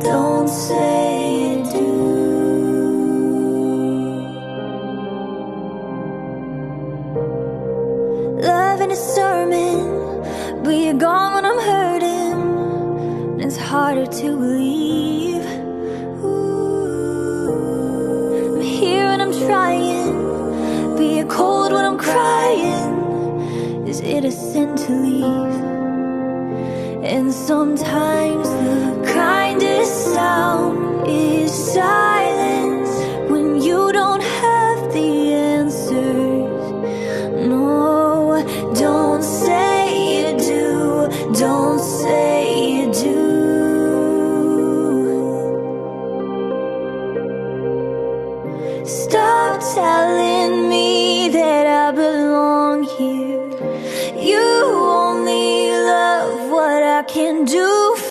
Don't say you do. Love in a sermon, but you're gone when I'm hurting, and it's harder to believe. Ooh, I'm here and I'm trying, but you're cold when I'm crying. Is it a sin to leave? And sometimes the